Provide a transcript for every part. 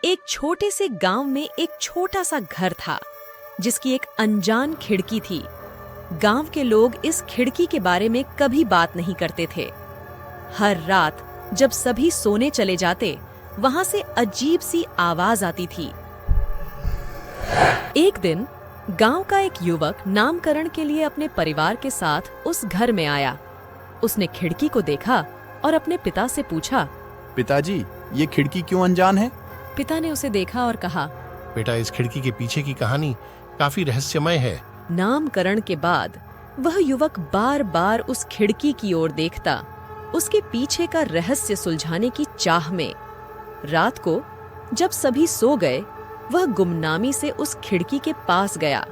एक छोटे से गांव में एक छोटा सा घर था जिसकी एक अनजान खिड़की थी। गांव के लोग इस खिड़की के बारे में कभी बात नहीं करते थे। हर रात जब सभी सोने चले जाते, वहां से अजीब सी आवाज आती थी। एक दिन गांव का एक युवक नामकरण के लिए अपने परिवार के साथ उस घर में आया। उसने खिड़की को देखा और अपने पिता से पूछा, पिताजी, ये खिड़की क्यों अनजान है? पिता ने उसे देखा और कहा, बेटा, इस खिड़की के पीछे की कहानी काफी रहस्यमय है। नामकरण के बाद वह युवक बार बार उस खिड़की की ओर देखता, उसके पीछे का रहस्य सुलझाने की चाह में। रात को जब सभी सो गए, वह गुमनामी से उस खिड़की के पास गया।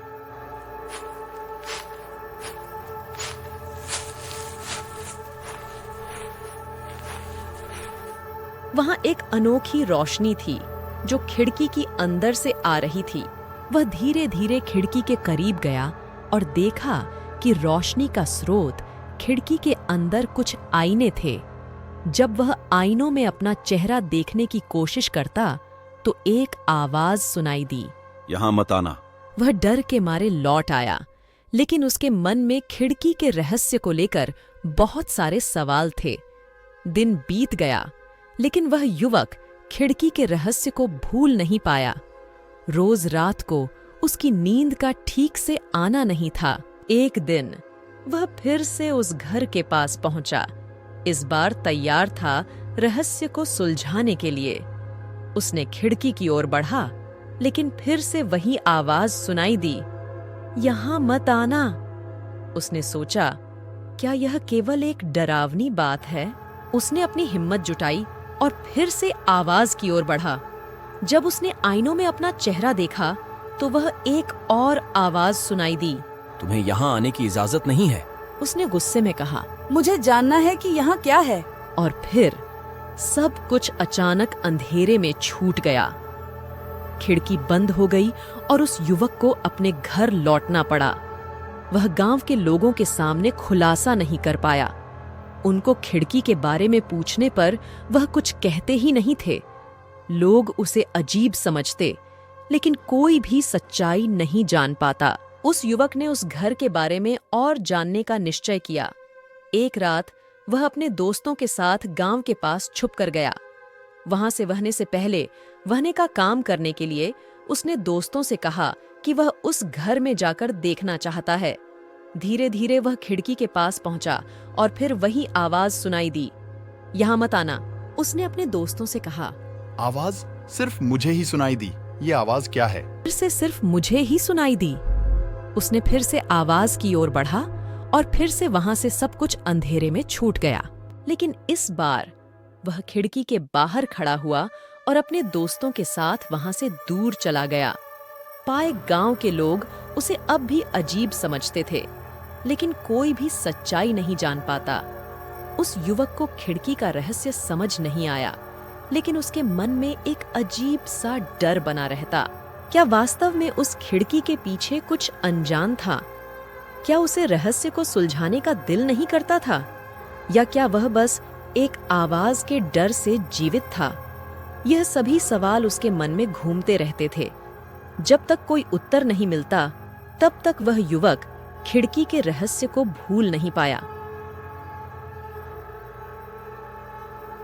वहां एक अनोखी रोशनी थी जो खिड़की की अंदर से आ रही थी। वह धीरे धीरे खिड़की के करीब गया और देखा कि रोशनी का स्रोत खिड़की के अंदर कुछ आईने थे। जब वह आईनों में अपना चेहरा देखने की कोशिश करता तो एक आवाज सुनाई दी, यहाँ मत आना। वह डर के मारे लौट आया, लेकिन उसके मन में खिड़की के रहस्य को लेकर बहुत सारे सवाल थे। दिन बीत गया, लेकिन वह युवक खिड़की के रहस्य को भूल नहीं पाया। रोज रात को उसकी नींद का ठीक से आना नहीं था। एक दिन वह फिर से उस घर के पास पहुंचा। इस बार तैयार था रहस्य को सुलझाने के लिए। उसने खिड़की की ओर बढ़ा, लेकिन फिर से वही आवाज सुनाई दी, यहाँ मत आना। उसने सोचा, क्या यह केवल एक डरावनी बात है? उसने अपनी हिम्मत जुटाई और फिर से आवाज की ओर बढ़ा। जब उसने आईनों में अपना चेहरा देखा तो वह एक और आवाज सुनाई दी, तुम्हें यहाँ आने की इजाजत नहीं है। उसने गुस्से में कहा, मुझे जानना है कि यहाँ क्या है। और फिर सब कुछ अचानक अंधेरे में छूट गया। खिड़की बंद हो गई और उस युवक को अपने घर लौटना पड़ा। वह गांव के लोगों के सामने खुलासा नहीं कर पाया। उनको खिड़की के बारे में पूछने पर वह कुछ कहते ही नहीं थे। लोग उसे अजीब समझते, लेकिन कोई भी सच्चाई नहीं जान पाता। उस युवक ने उस घर के बारे में और जानने का निश्चय किया। एक रात वह अपने दोस्तों के साथ गांव के पास छुप कर गया। वहां से वहने से पहले वहने का काम करने के लिए उसने दोस्तों से कहा कि वह उस घर में जाकर देखना चाहता है। धीरे धीरे वह खिड़की के पास पहुंचा और फिर वही आवाज सुनाई दी, यहाँ मत आना। उसने अपने दोस्तों से कहा, आवाज सिर्फ मुझे ही सुनाई दी, ये आवाज क्या है? फिर से सिर्फ मुझे ही सुनाई दी। उसने फिर से आवाज की ओर बढ़ा और फिर से वहां से सब कुछ अंधेरे में छूट गया। लेकिन इस बार वह खिड़की के बाहर खड़ा हुआ और अपने दोस्तों के साथ वहां से दूर चला गया। पाए गांव के लोग उसे अब भी अजीब समझते थे, लेकिन कोई भी सच्चाई नहीं जान पाता। उस युवक को खिड़की का रहस्य समझ नहीं आया, लेकिन उसके मन में एक अजीब सा डर बना रहता। क्या वास्तव में उस खिड़की के पीछे कुछ अनजान था? क्या उसे रहस्य को सुलझाने का दिल नहीं करता था? या क्या वह बस एक आवाज के डर से जीवित था? यह सभी सवाल उसके मन में घूमते रहते थे। जब तक कोई उत्तर नहीं मिलता, तब तक वह युवक खिड़की के रहस्य को भूल नहीं पाया।